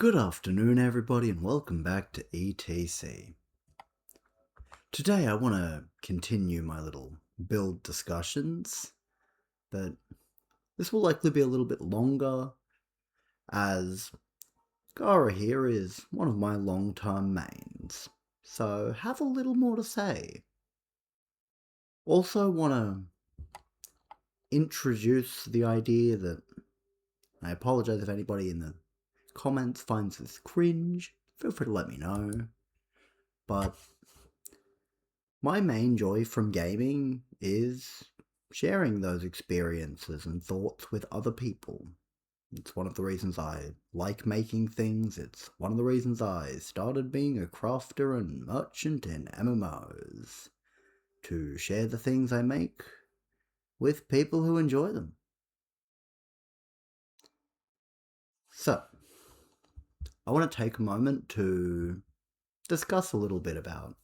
Good afternoon everybody and welcome back to ETC. Today I want to continue my little build discussions, but this will likely be a little bit longer as Gara here is one of my long-term mains, so have a little more to say. Also want to introduce the idea that I apologize if anybody in the comments finds this cringe, feel free to let me know, but my main joy from gaming is sharing those experiences and thoughts with other people. It's one of the reasons I like making things, it's one of the reasons I started being a crafter and merchant in MMOs, to share the things I make with people who enjoy them. So, I want to take a moment to discuss a little bit about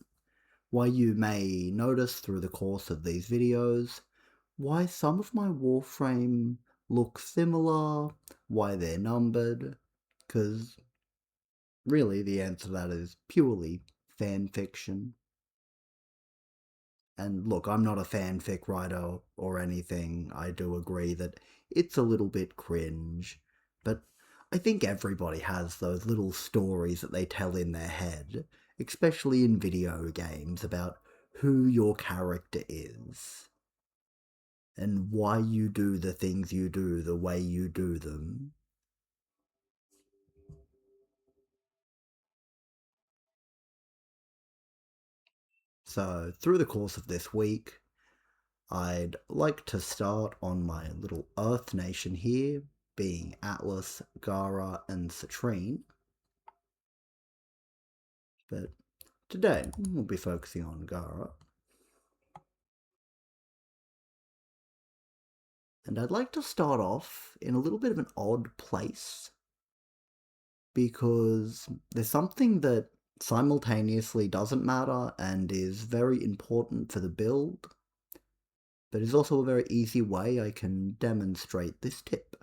why you may notice through the course of these videos why some of my warframe look similar, why they're numbered, because really the answer to that is purely fan fiction. And look, I'm not a fanfic writer or anything, I do agree that it's a little bit cringe, but I think everybody has those little stories that they tell in their head, especially in video games, about who your character is, and why you do the things you do the way you do them. So, through the course of this week, I'd like to start on my little Earth nation here, being Atlas, Gara, and Citrine. But today, we'll be focusing on Gara. And I'd like to start off in a little bit of an odd place, because there's something that simultaneously doesn't matter and is very important for the build, but is also a very easy way I can demonstrate this tip.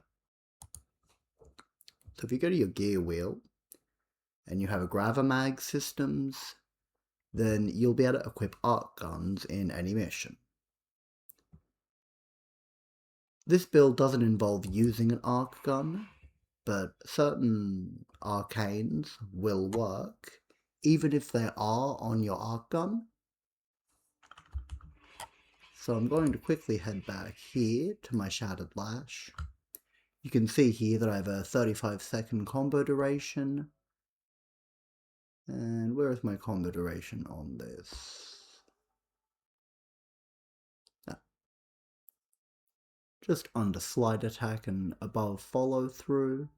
So if you go to your gear wheel, and you have a Gravamag systems, then you'll be able to equip arc guns in any mission. This build doesn't involve using an arc gun, but certain arcanes will work, even if they are on your arc gun. So I'm going to quickly head back here to my Shattered Lash. You can see here that I have a 35-second combo duration. And where is my combo duration on this? Ah. Just under slide attack and above follow through.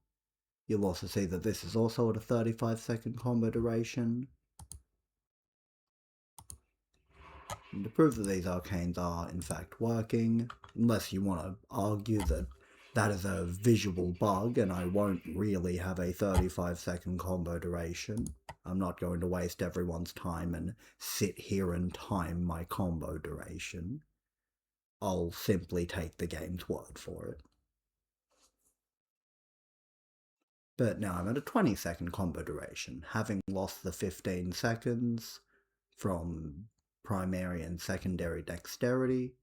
You'll also see that this is also at a 35-second combo duration. And to prove that these arcanes are in fact working, unless you want to argue that that is a visual bug and I won't really have a 35-second combo duration, I'm not going to waste everyone's time and sit here and time my combo duration. I'll simply take the game's word for it. But now I'm at a 20-second combo duration, having lost the 15 seconds from primary and secondary dexterity,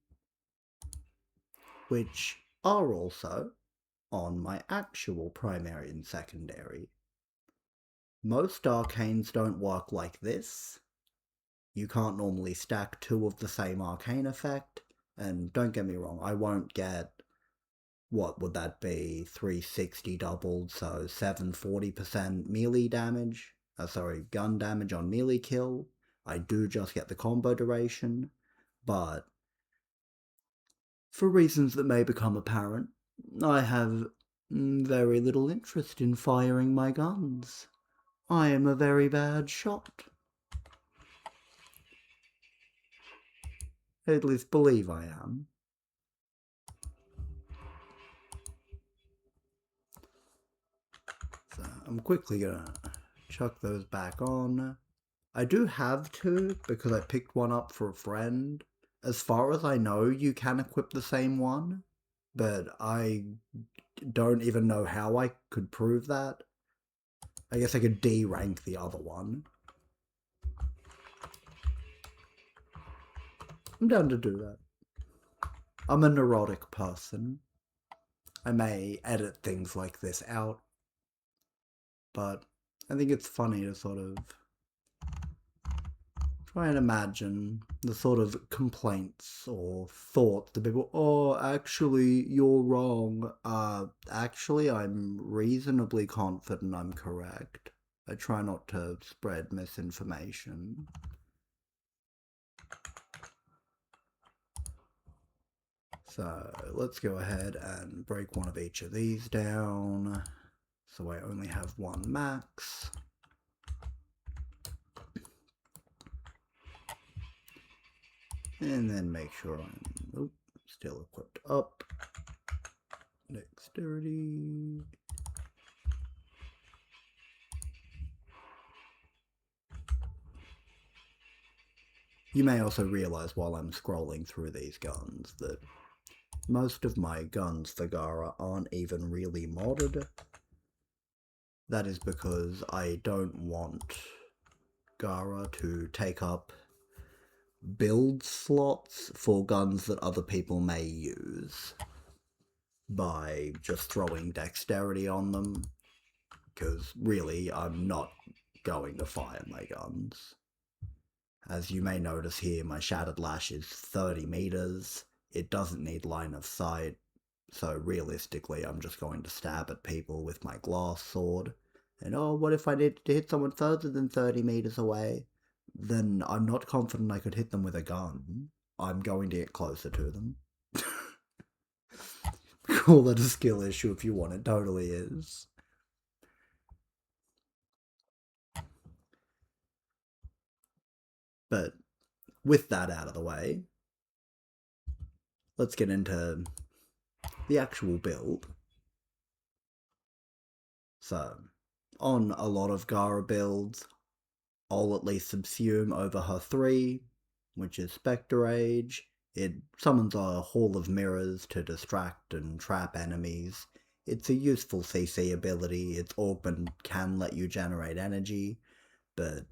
which are also on my actual primary and secondary. Most arcanes don't work like this. You can't normally stack two of the same arcane effect, and don't get me wrong, I won't get, what would that be, 360 doubled, so 740% melee damage, gun damage on melee kill. I do just get the combo duration, but for reasons that may become apparent, I have very little interest in firing my guns. I am a very bad shot. At least believe I am. So I'm quickly gonna chuck those back on. I do have two because I picked one up for a friend. As far as I know, you can equip the same one, but I don't even know how I could prove that. I guess I could D-rank the other one. I'm down to do that. I'm a neurotic person. I may edit things like this out, but I think it's funny to sort of try and imagine the sort of complaints or thoughts that people, oh, actually, you're wrong. Actually, I'm reasonably confident I'm correct. I try not to spread misinformation. So let's go ahead and break one of each of these down. So I only have one max. And then make sure I'm still equipped up. Dexterity. You may also realize while I'm scrolling through these guns that most of my guns for Gara aren't even really modded. That is because I don't want Gara to take up build slots for guns that other people may use by just throwing dexterity on them, because really I'm not going to fire my guns. As you may notice here, my Shattered Lash is 30 meters. It doesn't need line of sight, so realistically I'm just going to stab at people with my glass sword. And oh, what if I needed to hit someone further than 30 meters away? Then I'm not confident I could hit them with a gun. I'm going to get closer to them. Call that a skill issue if you want, it totally is. But with that out of the way, let's get into the actual build. So, on a lot of Gara builds, I'll at least subsume over her 3, which is Spectre Age. It summons a Hall of Mirrors to distract and trap enemies. It's a useful CC ability. Its augment can let you generate energy, but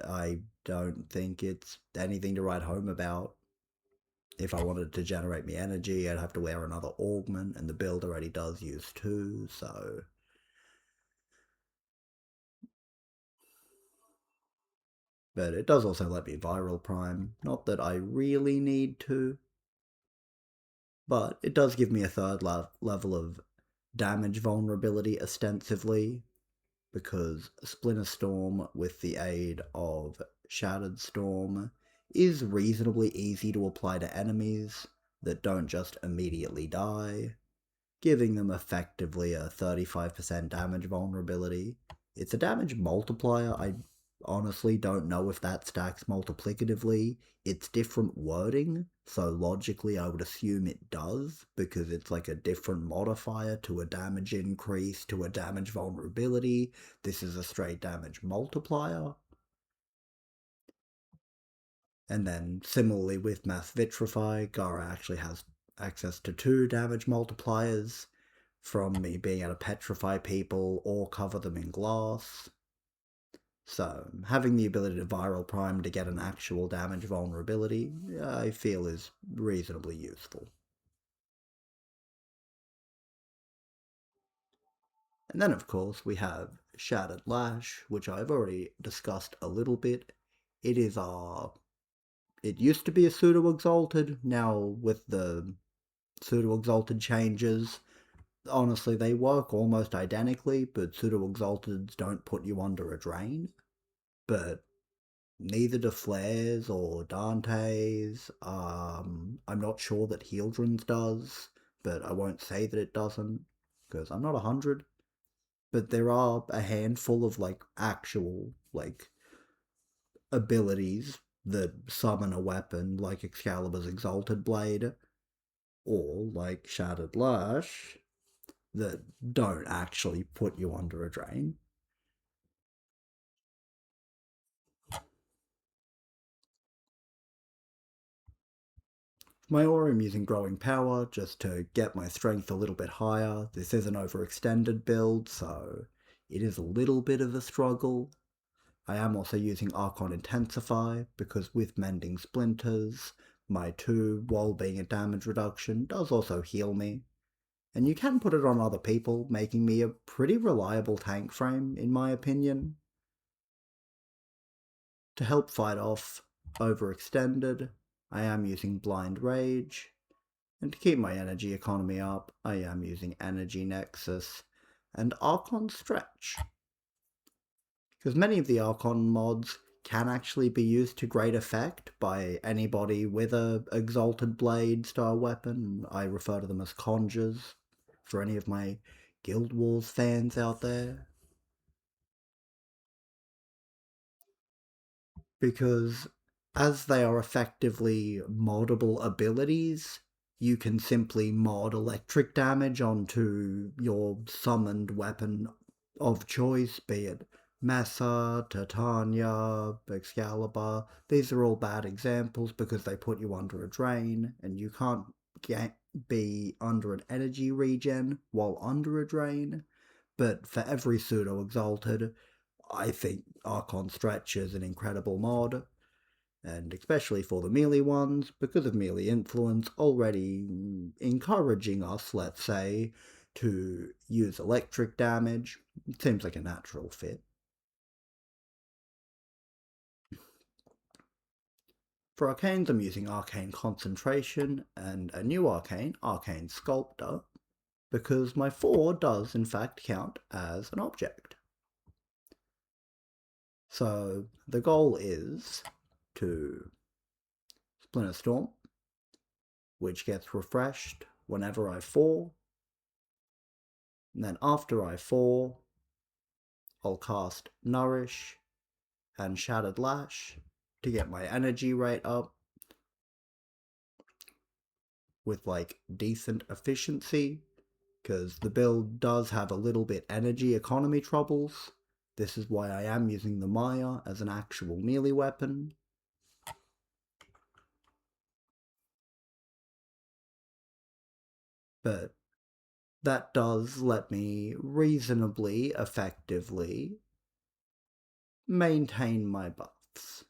I don't think it's anything to write home about. If I wanted to generate me energy, I'd have to wear another augment, and the build already does use 2, so... But it does also let me viral prime. Not that I really need to, but it does give me a third level of damage vulnerability ostensibly, because Splinter Storm with the aid of Shattered Storm is reasonably easy to apply to enemies that don't just immediately die, giving them effectively a 35% damage vulnerability. It's a damage multiplier. I honestly don't know if that stacks multiplicatively. It's different wording, so logically I would assume it does, because it's like a different modifier to a damage increase to a damage vulnerability. This is a straight damage multiplier. And then similarly with Mass Vitrify, Gara actually has access to 2 damage multipliers from me being able to petrify people or cover them in glass. So, having the ability to viral prime to get an actual damage vulnerability, I feel is reasonably useful. And then, of course, we have Shattered Lash, which I've already discussed a little bit. It is it used to be a pseudo-exalted. Now, with the pseudo-exalted changes, honestly, they work almost identically, but pseudo-exalteds don't put you under a drain. But neither do Flares or Dante's. I'm not sure that Healdrin's does, but I won't say that it doesn't, because I'm not 100. But there are a handful of, like, actual, like, abilities that summon a weapon, like Excalibur's Exalted Blade, or, like, Shattered Lash, that don't actually put you under a drain. My aura, I'm using Growing Power just to get my strength a little bit higher. This is an overextended build, so It is a little bit of a struggle. I am also using Archon Intensify because with Mending Splinters, my 2, while being a damage reduction, does also heal me. And you can put it on other people, making me a pretty reliable tank frame, in my opinion. To help fight off Overextended, I am using Blind Rage. And to keep my energy economy up, I am using Energy Nexus and Archon Stretch. Because many of the Archon mods can actually be used to great effect by anybody with a Exalted Blade style weapon. I refer to them as Conjures, for any of my Guild Wars fans out there. Because as they are effectively moddable abilities, you can simply mod electric damage onto your summoned weapon of choice, be it Mesa, Titania, Excalibur. These are all bad examples because they put you under a drain, and you can't be under an energy regen while under a drain. But for every pseudo exalted, I think Archon Stretch is an incredible mod, and especially for the melee ones, because of melee influence already encouraging us, let's say, to use electric damage. It seems like a natural fit. For arcanes, I'm using Arcane Concentration and a new arcane, Arcane Sculptor, because my 4 does in fact count as an object. So the goal is to Splinter Storm, which gets refreshed whenever I fall. And then after I fall, I'll cast Nourish and Shattered Lash to get my energy rate up with like decent efficiency, because the build does have a little bit energy economy troubles. This is why I am using the Maya as an actual melee weapon. But that does let me reasonably effectively maintain my buffs.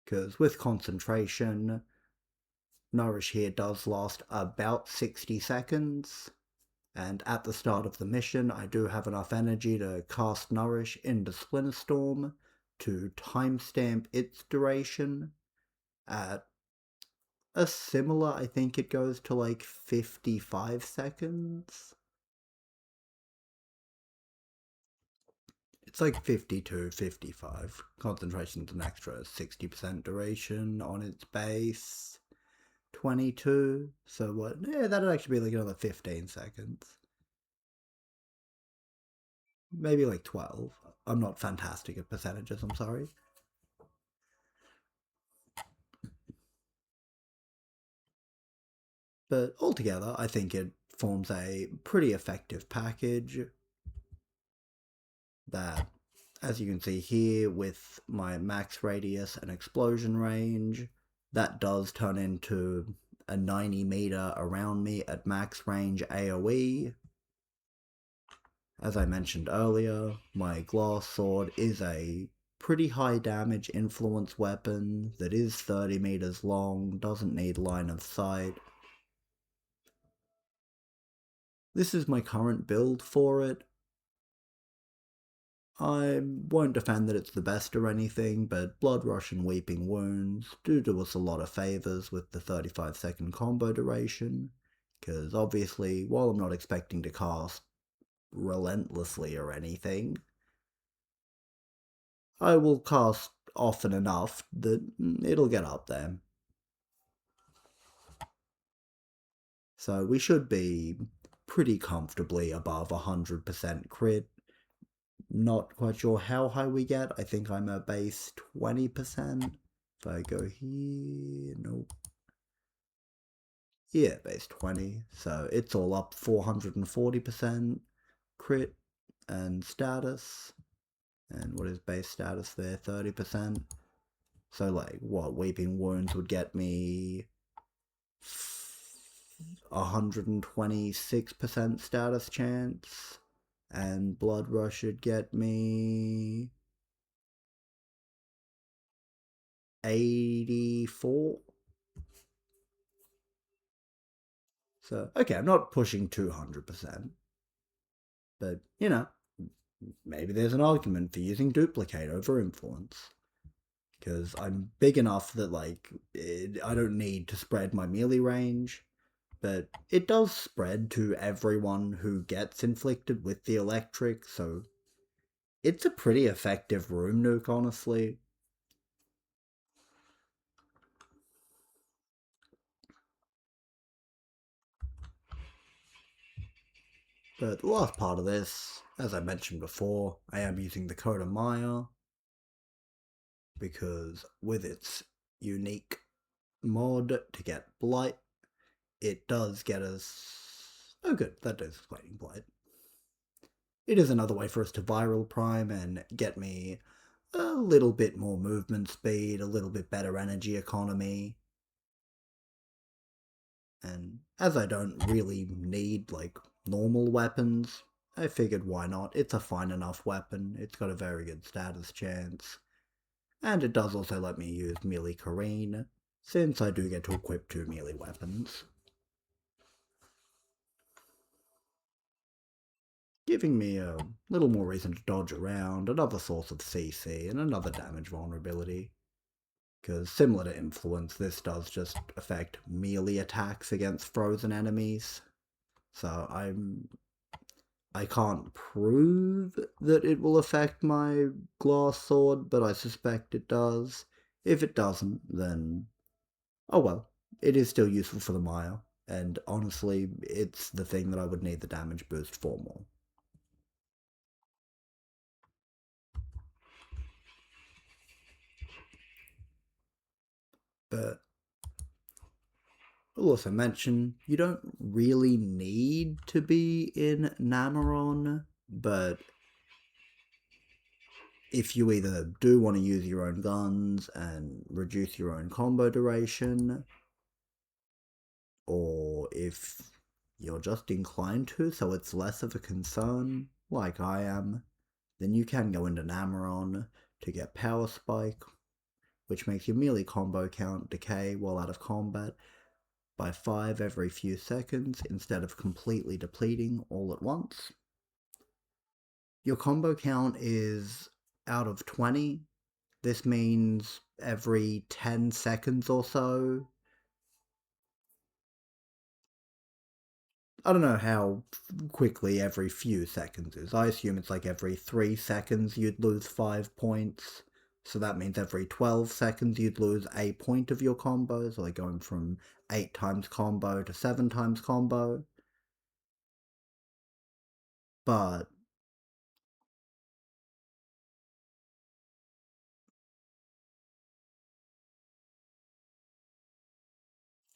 Because with concentration, Nourish here does last about 60 seconds, and at the start of the mission I do have enough energy to cast Nourish into Splinter Storm to timestamp its duration at a similar, I think it goes to like 55 seconds. It's like 52, 55. Concentration's an extra 60% duration on its base. 22, so what? Yeah, that'd actually be like another 15 seconds. Maybe like 12. I'm not fantastic at percentages, I'm sorry. But altogether, I think it forms a pretty effective package that, as you can see here with my max radius and explosion range, that does turn into a 90 meter around me at max range AoE. As I mentioned earlier, my glass sword is a pretty high damage influence weapon that is 30 meters long, doesn't need line of sight. This is my current build for it. I won't defend that it's the best or anything, but Blood Rush and Weeping Wounds do us a lot of favours with the 35-second combo duration, because obviously, while I'm not expecting to cast relentlessly or anything, I will cast often enough that it'll get up there. So we should be pretty comfortably above 100% crit. Not quite sure how high we get. I think I'm a base 20%. If I go here, nope. Yeah, base 20. So it's all up 440% crit and status. And what is base status there? 30%. So like what Weeping Wounds would get me 126% status chance, and Blood Rush should get me 84. So, okay, I'm not pushing 200%, but, you know, maybe there's an argument for using Duplicate over Influence. Because I'm big enough that, like, I don't need to spread my melee range, but it does spread to everyone who gets inflicted with the electric, so it's a pretty effective room nuke, honestly. But the last part of this, as I mentioned before, I am using the Coda Maya, because with its unique mod to get Blight, it does get us... Oh good, that does explaining Blight. It is another way for us to viral prime and get me a little bit more movement speed, a little bit better energy economy. And as I don't really need, like, normal weapons, I figured why not. It's a fine enough weapon, it's got a very good status chance. And it does also let me use melee Kareen, since I do get to equip 2 melee weapons. Giving me a little more reason to dodge around, another source of CC, and another damage vulnerability. Because similar to Influence, this does just affect melee attacks against frozen enemies. So I can't prove that it will affect my glass sword, but I suspect it does. If it doesn't, then oh well. It is still useful for the Maya, and honestly, it's the thing that I would need the damage boost for more. But I'll also mention, you don't really need to be in Namaron, but if you either do want to use your own guns and reduce your own combo duration, or if you're just inclined to, so it's less of a concern, like I am, then you can go into Namaron to get Power Spike, which makes your melee combo count decay while out of combat by 5 every few seconds instead of completely depleting all at once. Your combo count is out of 20. This means every 10 seconds or so. I don't know how quickly every few seconds is. I assume it's like every 3 seconds you'd lose 5 points. So that means every 12 seconds you'd lose a point of your combo. So like going from 8 times combo to 7 times combo. But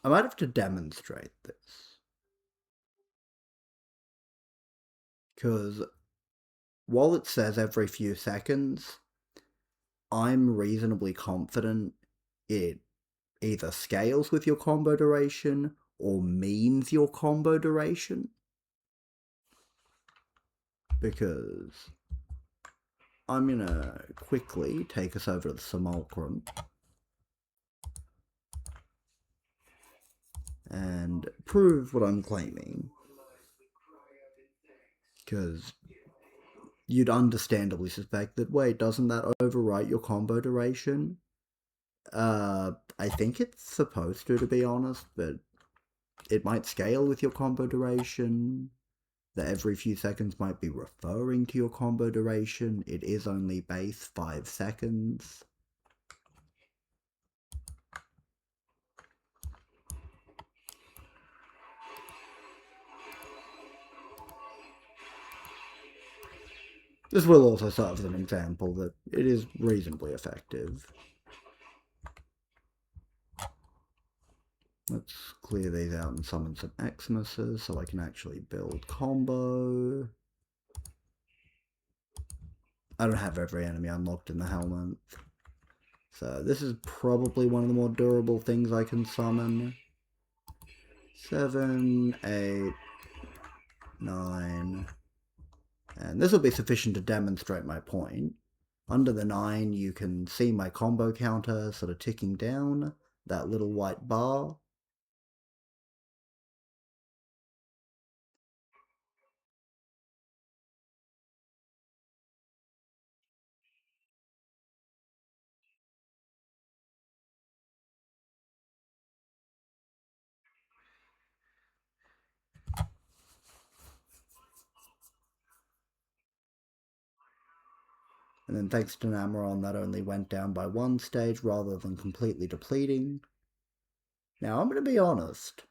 I might have to demonstrate this. Because while it says every few seconds, I'm reasonably confident it either scales with your combo duration or means your combo duration. Because I'm gonna quickly take us over to the Simulacrum and prove what I'm claiming. Because you'd understandably suspect that, wait, doesn't that overwrite your combo duration? I think it's supposed to be honest, but it might scale with your combo duration. That every few seconds might be referring to your combo duration. It is only base 5 seconds. This will also serve as an example that it is reasonably effective. Let's clear these out and summon some Xmas so I can actually build combo. I don't have every enemy unlocked in the helmet. So this is probably one of the more durable things I can summon. 7, 8, 9, and this will be sufficient to demonstrate my point. Under the 9, you can see my combo counter sort of ticking down, that little white bar. And then thanks to Nameron, that only went down by 1 stage rather than completely depleting. Now, I'm going to be honest.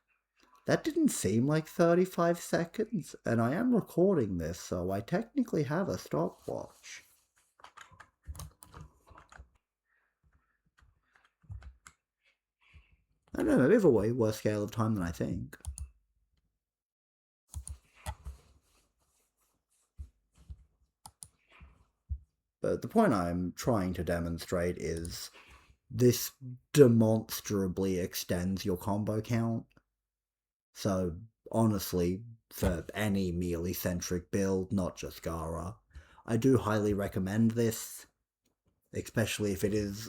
That didn't seem like 35 seconds, and I am recording this, so I technically have a stopwatch. I don't know, maybe a way worse scale of time than I think. But the point I'm trying to demonstrate is this demonstrably extends your combo count. So, honestly, for any melee-centric build, not just Gara, I do highly recommend this, especially if it is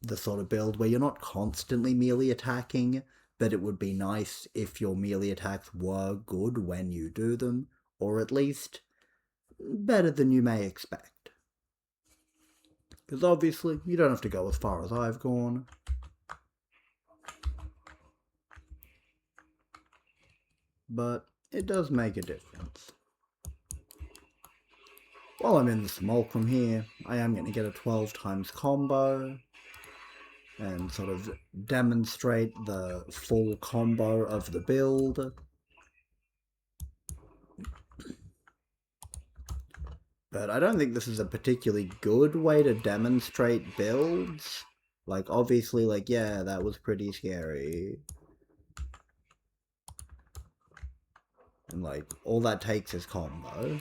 the sort of build where you're not constantly melee attacking, but it would be nice if your melee attacks were good when you do them, or at least better than you may expect. Because obviously, you don't have to go as far as I've gone. But it does make a difference. While I'm in the Simulacrum here, I am going to get a 12 times combo and sort of demonstrate the full combo of the build. But I don't think this is a particularly good way to demonstrate builds. Like, obviously, like, yeah, that was pretty scary. And, like, all that takes is combo.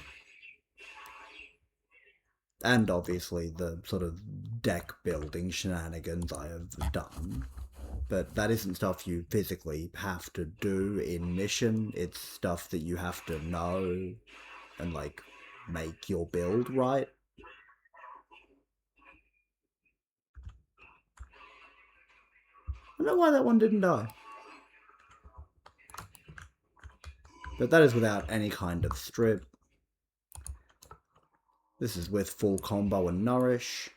And, obviously, the sort of deck building shenanigans I have done. But that isn't stuff you physically have to do in mission. It's stuff that you have to know and, like, make your build right. I don't know why that one didn't die. But that is without any kind of strip. This is with full combo and nourish.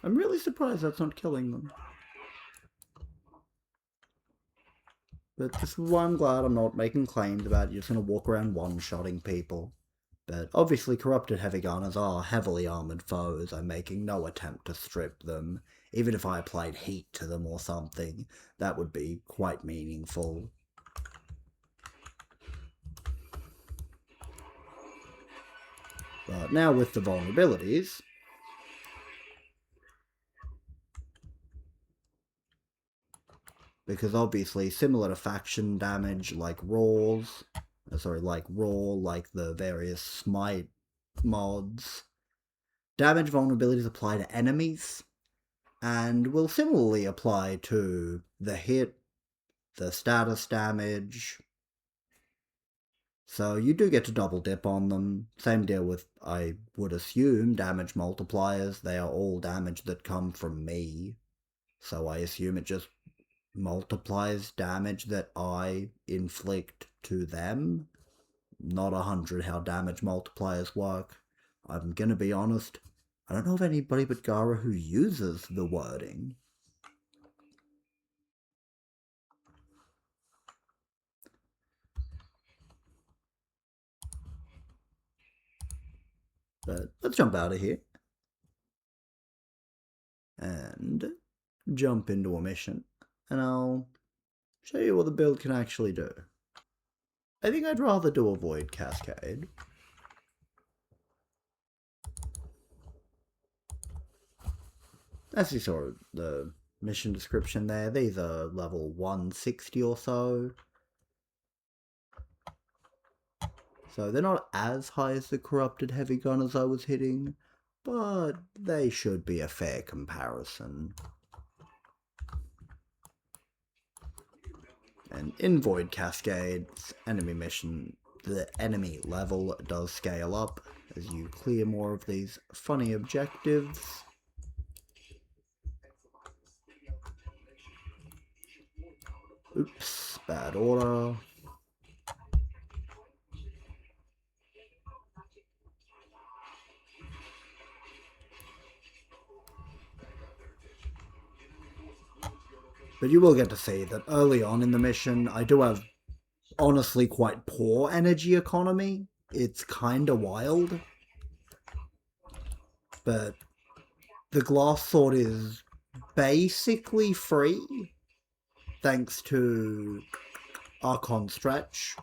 I'm really surprised that's not killing them. But this is why I'm glad I'm not making claims about you're just going to walk around one-shotting people. But obviously corrupted heavy gunners are heavily armoured foes. I'm making no attempt to strip them. Even if I applied heat to them or something, that would be quite meaningful. But now with the vulnerabilities, because obviously similar to faction damage like Raw's, like the various Smite mods, damage vulnerabilities apply to enemies, and will similarly apply to the hit, the status damage. So you do get to double dip on them. Same deal with, I would assume, damage multipliers. They are all damage that come from me. So I assume it just multiplies damage that I inflict to them. Not 100 how damage multipliers work. I'm gonna be honest, I don't know of anybody but Gara who uses the wording. But let's jump out of here. And jump into a mission. And I'll show you what the build can actually do. I think I'd rather do a Void Cascade. As you saw the mission description there, these are level 160 or so. So they're not as high as the corrupted heavy gunners I was hitting, but they should be a fair comparison. And in Void Cascades, the enemy level does scale up as you clear more of these funny objectives. Oops, bad order. But you will get to see that early on in the mission, I do have honestly quite poor energy economy. It's kinda wild. But the glass sword is basically free, thanks to Archon Stretch.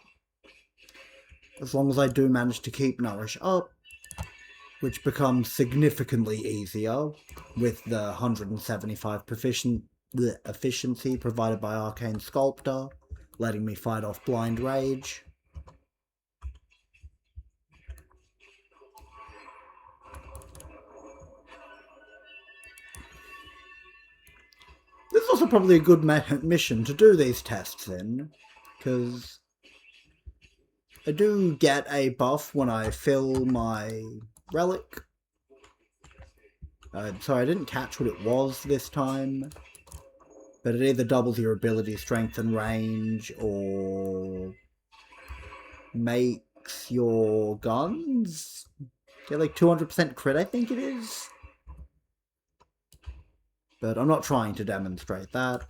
As long as I do manage to keep Nourish up, which becomes significantly easier with the 175 efficiency provided by Arcane Sculptor, letting me fight off Blind Rage. This is also probably a good mission to do these tests in, because I do get a buff when I fill my relic. Sorry, I didn't catch what it was this time, but it either doubles your ability strength and range, or makes your guns get like 200% crit, I think it is. But I'm not trying to demonstrate that.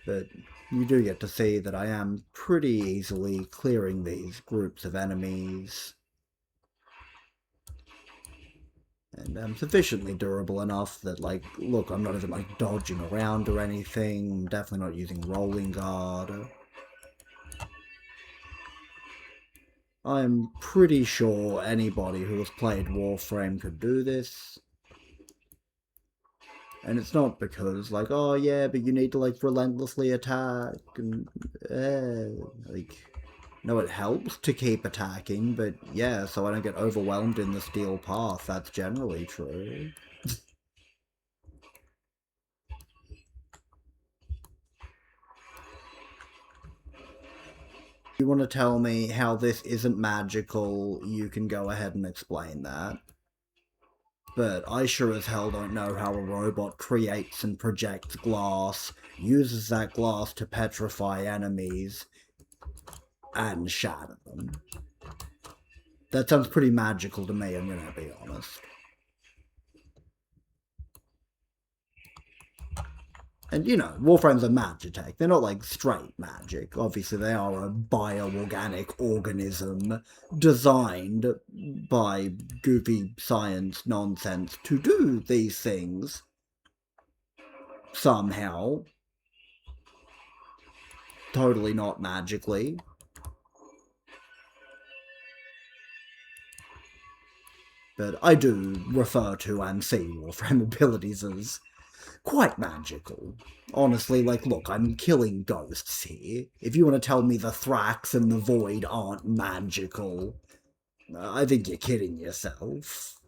But you do get to see that I am pretty easily clearing these groups of enemies. And I'm sufficiently durable enough that, like, look, I'm not even, like, dodging around or anything. I'm definitely not using rolling guard. I'm pretty sure anybody who has played Warframe could do this. And it's not because, like, oh yeah, but you need to, like, relentlessly attack, and, like, no, it helps to keep attacking, but yeah, so I don't get overwhelmed in the steel path, that's generally true. If you want to tell me how this isn't magical, you can go ahead and explain that. But I sure as hell don't know how a robot creates and projects glass, uses that glass to petrify enemies, and shatter them. That sounds pretty magical to me, I'm gonna be honest. And, you know, Warframes are magitech. They're not, like, straight magic. Obviously, they are a bioorganic organism designed by goofy science nonsense to do these things. Somehow. Totally not magically. But I do refer to and see Warframe abilities as quite magical. Honestly, like, look, I'm killing ghosts here. If you want to tell me the Thrax and the Void aren't magical, I think you're kidding yourself.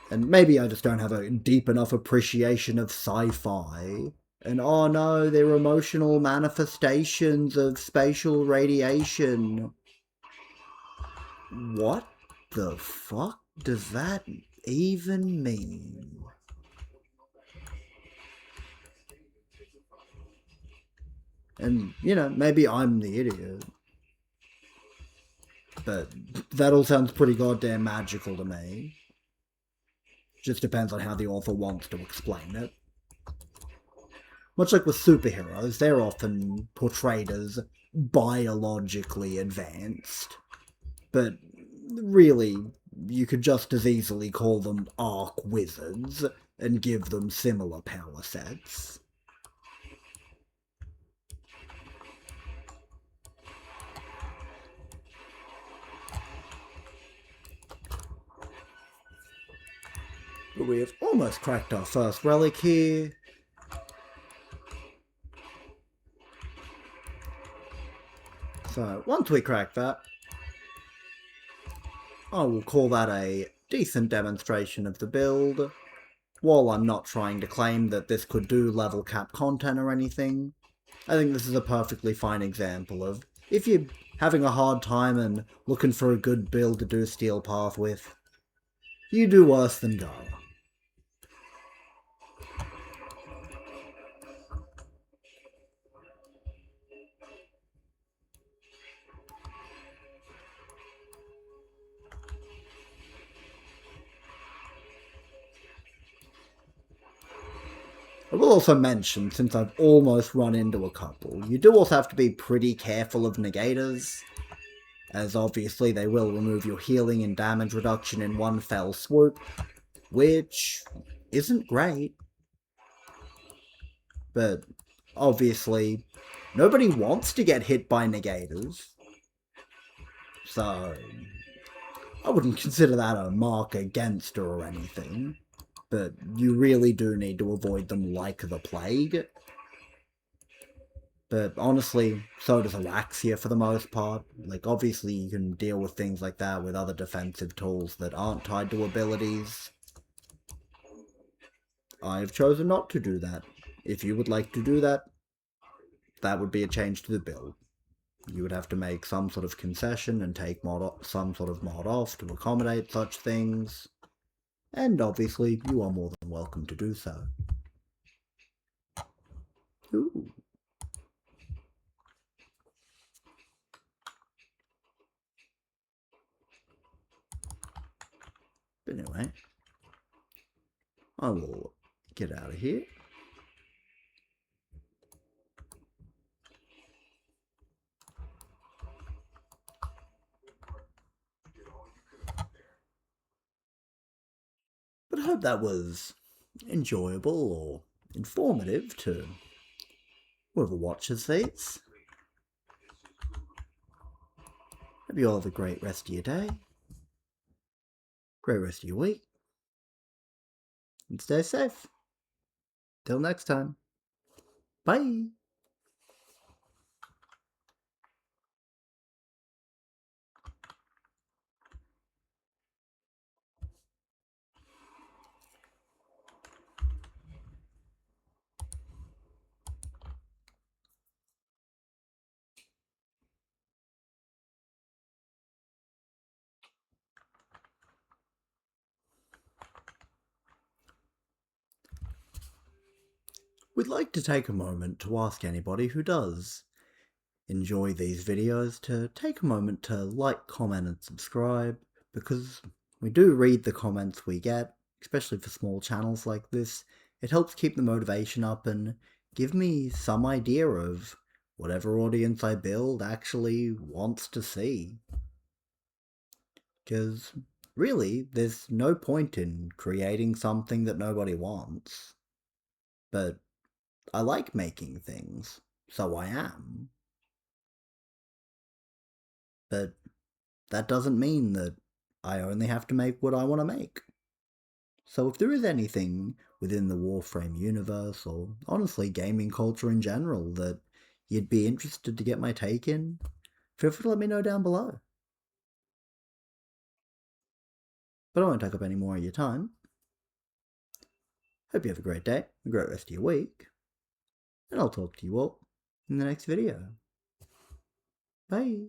And maybe I just don't have a deep enough appreciation of sci-fi. And oh no, they're emotional manifestations of spatial radiation. What the fuck does that even mean? And, you know, maybe I'm the idiot. But that all sounds pretty goddamn magical to me. Just depends on how the author wants to explain it. Much like with superheroes, they're often portrayed as biologically advanced. But really, you could just as easily call them arc wizards and give them similar power sets. But we have almost cracked our first relic here. So, once we crack that, I will call that a decent demonstration of the build. While I'm not trying to claim that this could do level cap content or anything, I think this is a perfectly fine example of if you're having a hard time and looking for a good build to do Steel Path with, you do worse than Gara. I will also mention, since I've almost run into a couple, you do also have to be pretty careful of negators, as obviously they will remove your healing and damage reduction in one fell swoop, which isn't great. But obviously, nobody wants to get hit by negators, so I wouldn't consider that a mark against her or anything, but you really do need to avoid them like the plague. But honestly, so does Araxia for the most part. Like, obviously you can deal with things like that with other defensive tools that aren't tied to abilities. I've chosen not to do that. If you would like to do that, that would be a change to the build. You would have to make some sort of concession and take some sort of mod off to accommodate such things. And obviously, you are more than welcome to do so. Ooh. But anyway, I will get out of here. But I hope that was enjoyable or informative to whoever watches these. Hope you all have a great rest of your day, great rest of your week, and stay safe. Till next time. Bye! We'd like to take a moment to ask anybody who does enjoy these videos to take a moment to like, comment, and subscribe, because we do read the comments we get, especially for small channels like this. It helps keep the motivation up and give me some idea of whatever audience I build actually wants to see. Because really, there's no point in creating something that nobody wants. But I like making things, so I am. But that doesn't mean that I only have to make what I want to make. So if there is anything within the Warframe universe, or honestly gaming culture in general, that you'd be interested to get my take in, feel free to let me know down below. But I won't take up any more of your time. Hope you have a great day, a great rest of your week, and I'll talk to you all in the next video. Bye!